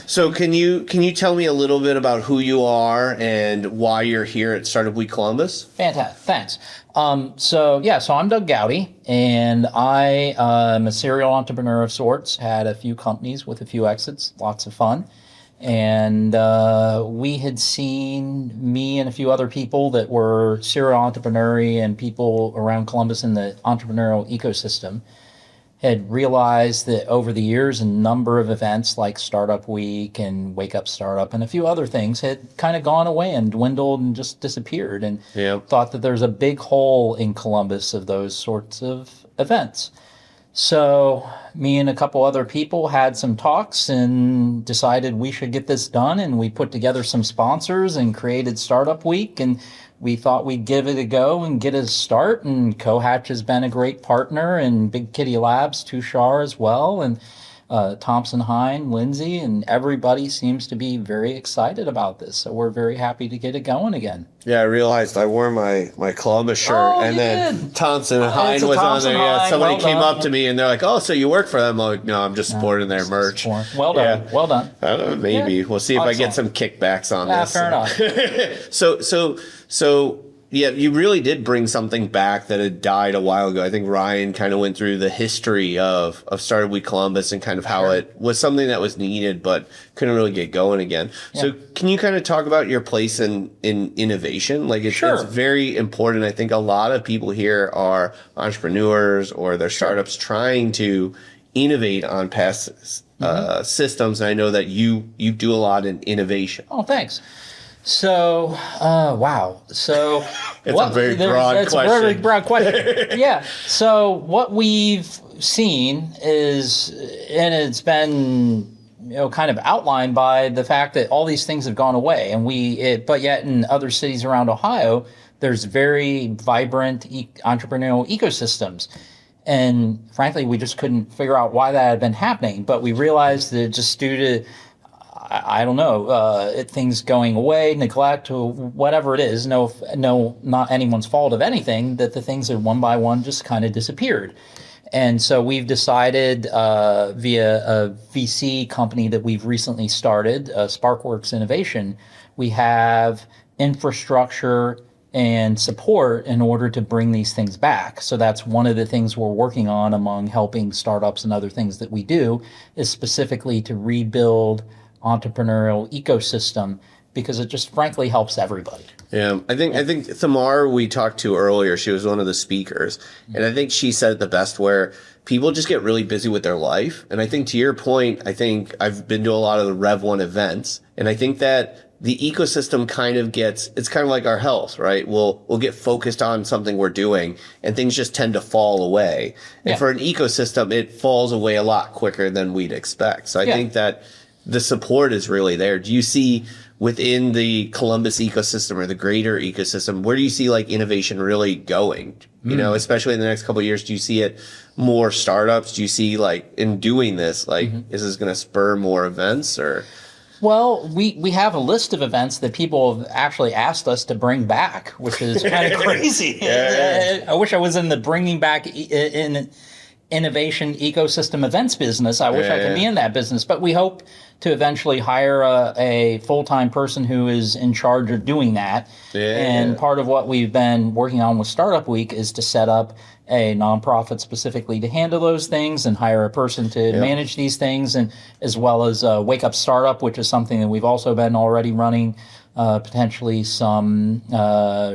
So can you tell me a little bit about who you are and why you're here at Startup Week Columbus? Fantastic. Thanks. So I'm Doug Gouty, and I am a serial entrepreneur of sorts. Had a few companies with a few exits, lots of fun. And we had seen, me and a few other people that were serial entrepreneurial and people around Columbus in the entrepreneurial ecosystem, had realized that over the years a number of events like Startup Week and Wake Up Startup and a few other things had kind of gone away and dwindled and just disappeared, and thought that there's a big hole in Columbus of those sorts of events. So me and a couple other people had some talks and decided we should get this done, and we put together some sponsors and created Startup Week, and we thought we'd give it a go and get a start. And Cohatch has been a great partner, and Big Kitty Labs, Tushar as well, and Thompson Hine, Lindsay, and everybody seems to be very excited about this. So we're very happy to get it going again. Yeah, I realized I wore my Columbus shirt, and then Thompson Hine was on there. Yeah, somebody came up to me and they're like, "Oh, so you work for them?" I'm like, "No, I'm just supporting their merch." Well done. Yeah. Well done. I don't know, maybe we'll see if I get some kickbacks on this. Fair enough. So yeah, you really did bring something back that had died a while ago. I think Ryan kind of went through the history of Startup Week Columbus and kind of how it was something that was needed but couldn't really get going again. Yeah. So can you kind of talk about your place in innovation? Like it's very important. I think a lot of people here are entrepreneurs or they're startups trying to innovate on past systems. And I know that you do a lot in innovation. Oh, thanks. So, wow. So it's a very broad question. A very broad question. Yeah. So what we've seen is, and it's been, kind of outlined by the fact that all these things have gone away, and but yet in other cities around Ohio, there's very vibrant entrepreneurial ecosystems. And frankly, we just couldn't figure out why that had been happening. But we realized that just due to I don't know, things going away, neglect, or whatever it is, no, not anyone's fault of anything, that the things that one by one just kind of disappeared. And so we've decided via a VC company that we've recently started, SparkWorks Innovation, we have infrastructure and support in order to bring these things back. So that's one of the things we're working on among helping startups and other things that we do, is specifically to rebuild entrepreneurial ecosystem, because it just frankly helps everybody. Yeah, I think Thamar, we talked to earlier, she was one of the speakers, and I think she said it the best, where people just get really busy with their life. And I think to your point, I think I've been to a lot of the Rev 1 events, and I think that the ecosystem kind of it's kind of like our health, right? We'll get focused on something we're doing and things just tend to fall away. And for an ecosystem, it falls away a lot quicker than we'd expect. So I think that the support is really there. Do you see within the Columbus ecosystem or the greater ecosystem, where do you see like innovation really going? You know, especially in the next couple of years, do you see it more startups? Do you see like in doing this, like is this going to spur more events or? Well, we have a list of events that people have actually asked us to bring back, which is kind of crazy. I wish I was in the bringing back in innovation ecosystem events business. I wish I could be in that business, but we hope to eventually hire a full-time person who is in charge of doing that. And part of what we've been working on with Startup Week is to set up a nonprofit specifically to handle those things and hire a person to manage these things, and as well as Wake Up Startup, which is something that we've also been already running, potentially some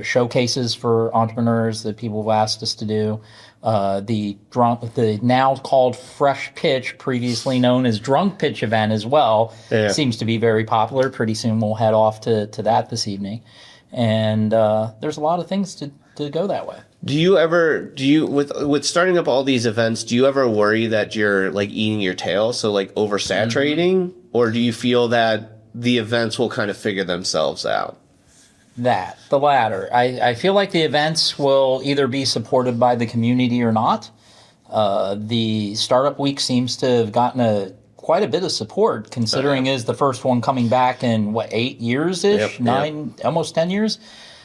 showcases for entrepreneurs that people have asked us to do. The now called Fresh Pitch, previously known as Drunk Pitch event as well, seems to be very popular. Pretty soon we'll head off to that this evening. And there's a lot of things to go that way. Do you with starting up all these events, do you ever worry that you're like eating your tail, so like oversaturating, or do you feel that the events will kind of figure themselves out? The latter. I feel like the events will either be supported by the community or not. The Startup Week seems to have gotten quite a bit of support, considering is the first one coming back in 8 years-ish, 9, almost 10 years.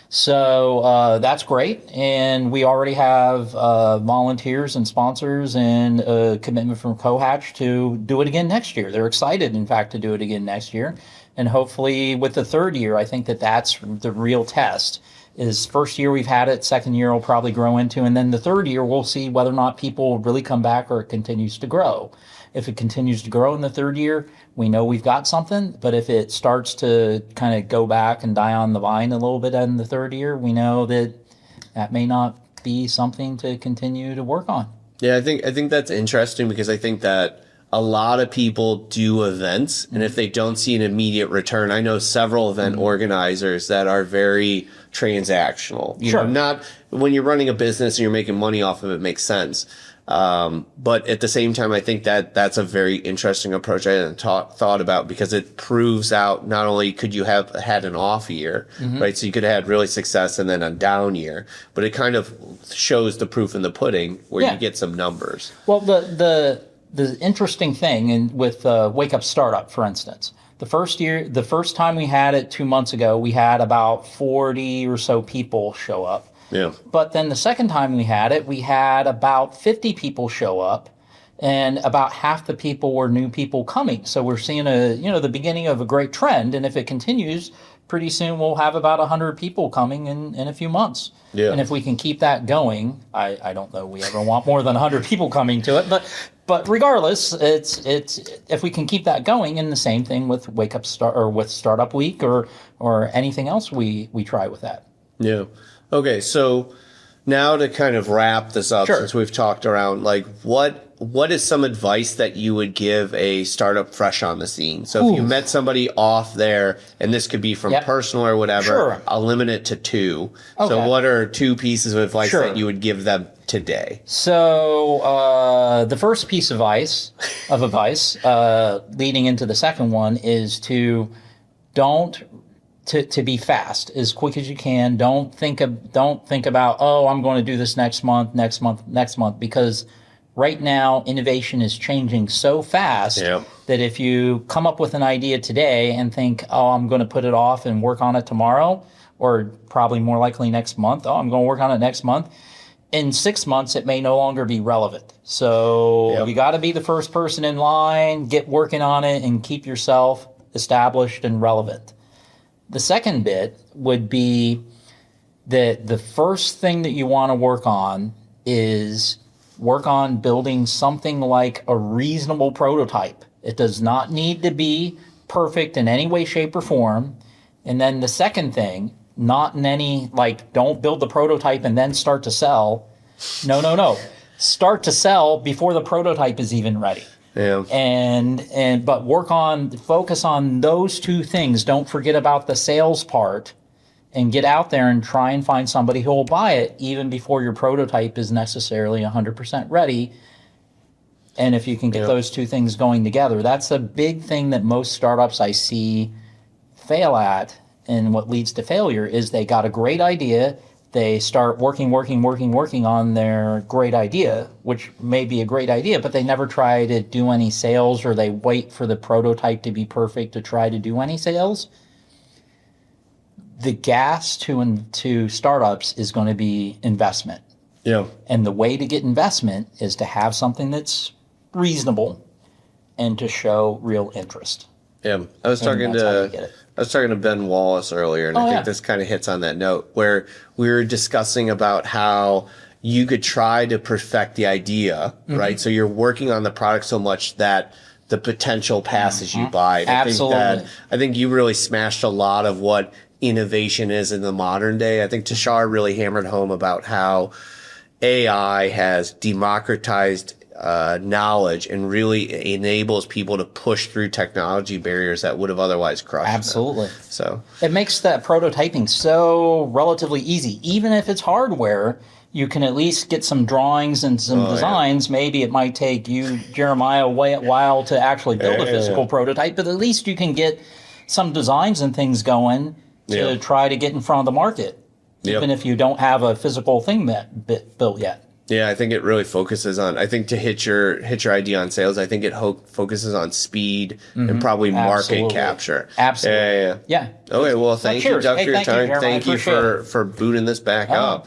So that's great. And we already have volunteers and sponsors and a commitment from Cohatch to do it again next year. They're excited, in fact, to do it again next year. And hopefully with the third year, I think that's the real test. Is first year we've had it, second year will probably grow into, and then the third year we'll see whether or not people really come back or it continues to grow. If it continues to grow in the third year, we know we've got something. But if it starts to kind of go back and die on the vine a little bit in the third year, we know that may not be something to continue to work on. Yeah, I think that's interesting because I think that a lot of people do events, and if they don't see an immediate return, I know several event organizers that are very transactional. You know, not when you're running a business and you're making money off of it, makes sense. But at the same time, I think that's a very interesting approach I hadn't thought about, because it proves out not only could you have had an off year, right? So you could have had really success and then a down year, but it kind of shows the proof in the pudding where you get some numbers. Well, the interesting thing with Wake Up Startup, for instance, the first time we had it 2 months ago, we had about 40 or so people show up. Yeah. But then the second time we had it, we had about 50 people show up, and about half the people were new people coming. So we're seeing the beginning of a great trend. And if it continues, pretty soon we'll have about 100 people coming in a few months. Yeah. And if we can keep that going, I don't know we ever want more than 100 people coming to it, but regardless, it's if we can keep that going, and the same thing with with Startup Week or anything else we try with that. Yeah. Okay, so now to kind of wrap this up, since we've talked around, like what is some advice that you would give a startup fresh on the scene? So if you met somebody off there, and this could be from personal or whatever, I'll limit it to 2. Okay. So what are 2 pieces of advice that you would give them today? So the first piece of advice, leading into the second one, is to be fast, as quick as you can. Don't think about, I'm going to do this next month, because right now innovation is changing so fast that if you come up with an idea today and think, I'm going to put it off and work on it tomorrow, or probably more likely next month, I'm going to work on it next month, in 6 months it may no longer be relevant. So you got to be the first person in line, get working on it, and keep yourself established and relevant. The second bit would be that the first thing that you want to work on is work on building something like a reasonable prototype. It does not need to be perfect in any way, shape, or form. And then the second thing, not in any, don't build the prototype and then start to sell. No. Start to sell before the prototype is even ready. Yeah. But focus on those 2 things. Don't forget about the sales part, and get out there and try and find somebody who will buy it even before your prototype is necessarily 100% ready. And if you can get those 2 things going together, that's a big thing that most startups I see fail at. And what leads to failure is they got a great idea. They start working on their great idea, which may be a great idea, but they never try to do any sales, or they wait for the prototype to be perfect to try to do any sales. The gas to startups is going to be investment. Yeah. And the way to get investment is to have something that's reasonable and to show real interest. Yeah. I was talking to Ben Wallace earlier, and I think this kind of hits on that note, where we were discussing about how you could try to perfect the idea, right? So you're working on the product so much that the potential passes you by. And Absolutely. I think you really smashed a lot of what innovation is in the modern day. I think Tashar really hammered home about how AI has democratized knowledge and really enables people to push through technology barriers that would have otherwise crushed Absolutely. them. So it makes that prototyping so relatively easy. Even if it's hardware, you can at least get some drawings and some designs. Yeah. Maybe it might take you, Jeremiah, a while to actually build a physical prototype, but at least you can get some designs and things going to try to get in front of the market, even if you don't have a physical thing built yet. Yeah, I think it really focuses on. I think to hit your idea on sales, I think it focuses on speed and probably market Absolutely. capture. Absolutely. Yeah. Yeah. Okay. Well, thank you, cheers. Doug, Hey, for your thank you, time. Jeremy. I Thank you appreciate for booting this back Oh, up.